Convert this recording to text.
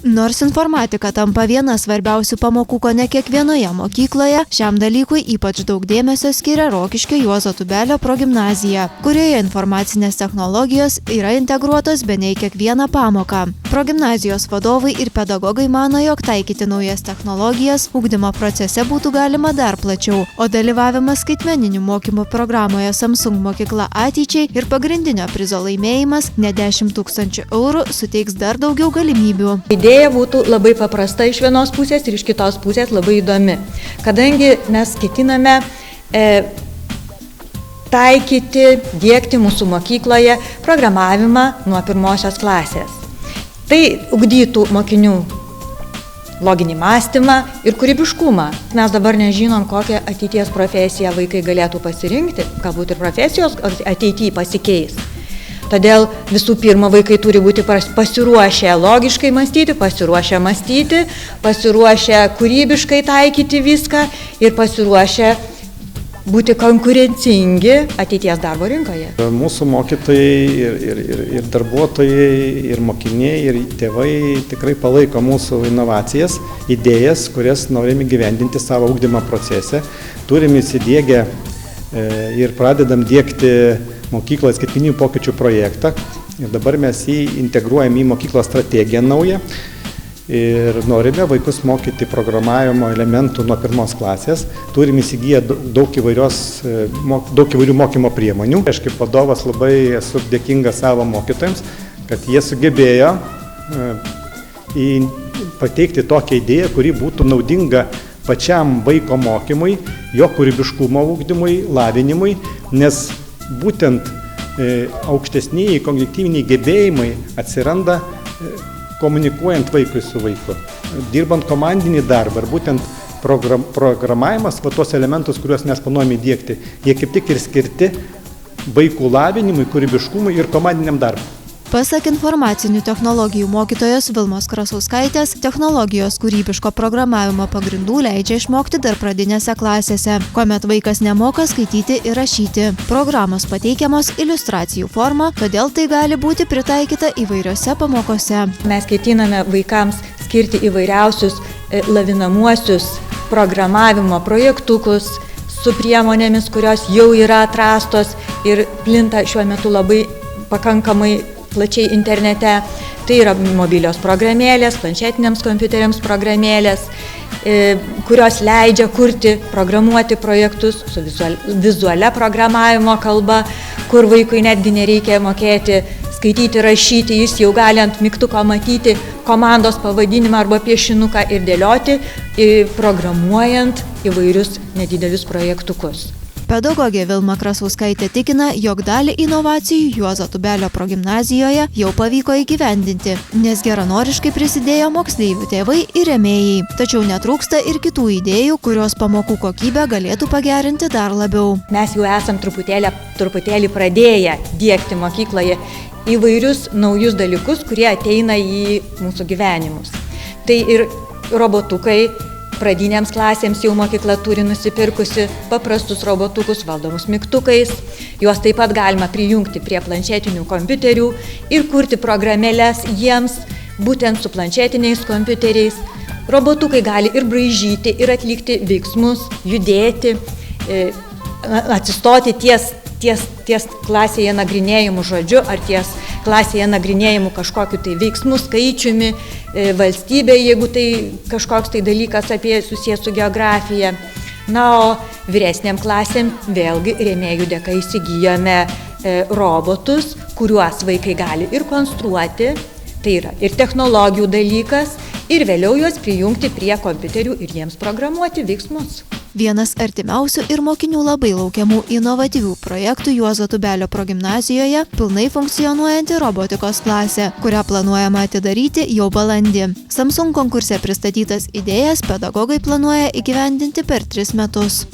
Nors informatika tampa viena svarbiausių pamokų kone kiekvienoje mokykloje, šiam dalykui ypač daug dėmesio skiria Rokiškio Juozo Tubelio progimnazija, kurioje informacinės technologijos yra integruotos bene į kiekvieną pamoką. Progimnazijos vadovai ir pedagogai mano, jog taikyti naujas technologijas ugdymo procese būtų galima dar plačiau, o dalyvavimas skaitmeninių mokymų programoje Samsung mokykla ateičiai ir pagrindinio prizo laimėjimas ne 10 000 eurų suteiks dar daugiau galimybių. Idėja būtų labai paprasta iš vienos pusės ir iš kitos pusės labai įdomi, kadangi mes ketiname taikyti, diegti mūsų mokykloje programavimą nuo 1 klasės. Tai ugdytų mokinių loginį mąstymą ir kūrybiškumą. Mes dabar nežinom, kokią ateities profesiją vaikai galėtų pasirinkti, galbūt ir profesijos ateityje pasikeis. Todėl visų pirma, vaikai turi būti pasiruošę logiškai mąstyti, pasiruošę kūrybiškai taikyti viską ir pasiruošę būti konkurencingi ateities darbo rinkoje. Mūsų mokytojai ir darbuotojai, ir mokiniai, ir tėvai tikrai palaiko mūsų inovacijas, idėjas, kurias norime gyvendinti savo ugdymo procese. Turime įsidiegę ir pradedam diegti mokyklos skaitmeninių pokyčių projektą ir dabar mes jį integruojam į mokyklos strategiją naują ir norime vaikus mokyti programavimo elementų nuo 1 klasės. Turime įsigiję daug įvairių mokymo priemonių. Aš kaip vadovas labai esu dėkingas savo mokytojams, kad jie sugebėjo pateikti tokią idėją, kuri būtų naudinga pačiam vaiko mokymui, jo kūrybiškumo ugdymui, lavinimui, nes būtent aukštesniai kognityviniai gebėjimai atsiranda komunikuojant vaikui su vaiku. Dirbant komandinį darbą ir būtent programavimas, tuos elementus, kuriuos mes planuojame įdiegti, jie kaip tik ir skirti vaikų lavinimui, kūrybiškumui ir komandiniam darbui. Pasak informacinių technologijų mokytojos Vilmos Krasauskaitės, technologijos kūrybiško programavimo pagrindų leidžia išmokti dar pradinėse klasėse, kuomet vaikas nemoka skaityti ir rašyti. Programos pateikiamos iliustracijų forma, todėl tai gali būti pritaikyta įvairiose pamokose. Mes ketiname vaikams skirti įvairiausius lavinamuosius programavimo projektukus su priemonėmis, kurios jau yra atrastos ir plinta šiuo metu labai pakankamai plačiai internete. Tai yra mobilios programėlės, planšetiniams kompiuteriams programėlės, kurios leidžia kurti, programuoti projektus su vizualia programavimo kalba, kur vaikui netgi nereikia mokėti skaityti, rašyti, jis jau gali ant mygtuko matyti komandos pavadinimą arba piešinuką ir dėlioti, programuojant įvairius nedidelius projektukus. Pedagogė Vilma Krasauskaitė tikina, jog dalį inovacijų Juozo Tubelio progimnazijoje jau pavyko įgyvendinti, nes geranoriškai prisidėjo moksleivių tėvai ir rėmėjai. Tačiau netrūksta ir kitų idėjų, kurios pamokų kokybę galėtų pagerinti dar labiau. Mes jau esam truputėlį pradėję diegti mokykloje įvairius naujus dalykus, kurie ateina į mūsų gyvenimus. Tai ir robotukai. Pradinėms klasėms jau mokykla turi nusipirkusi paprastus robotukus valdomus mygtukais. Juos taip pat galima prijungti prie planšetinių kompiuterių ir kurti programėles jiems būtent su planšetiniais kompiuteriais. Robotukai gali ir braižyti, ir atlikti veiksmus, judėti, atsistoti ties klasėje nagrinėjimų žodžiu ar ties klasėje nagrinėjimų kažkokiu tai veiksmų skaičiumi, valstybė, jeigu tai kažkoks tai dalykas susijęs su geografija. Na, o vyresniam klasėm vėlgi rėmėjų dėka įsigijome robotus, kuriuos vaikai gali ir konstruoti, tai yra ir technologijų dalykas, ir vėliau juos prijungti prie kompiuterių ir jiems programuoti veiksmus. Vienas artimiausių ir mokinių labai laukiamų inovatyvių projektų Juozo Tubelio progimnazijoje pilnai funkcionuojanti robotikos klasė, kurią planuojama atidaryti jau balandį. Samsung konkurse pristatytas idėjas pedagogai planuoja įgyvendinti per 3 metus.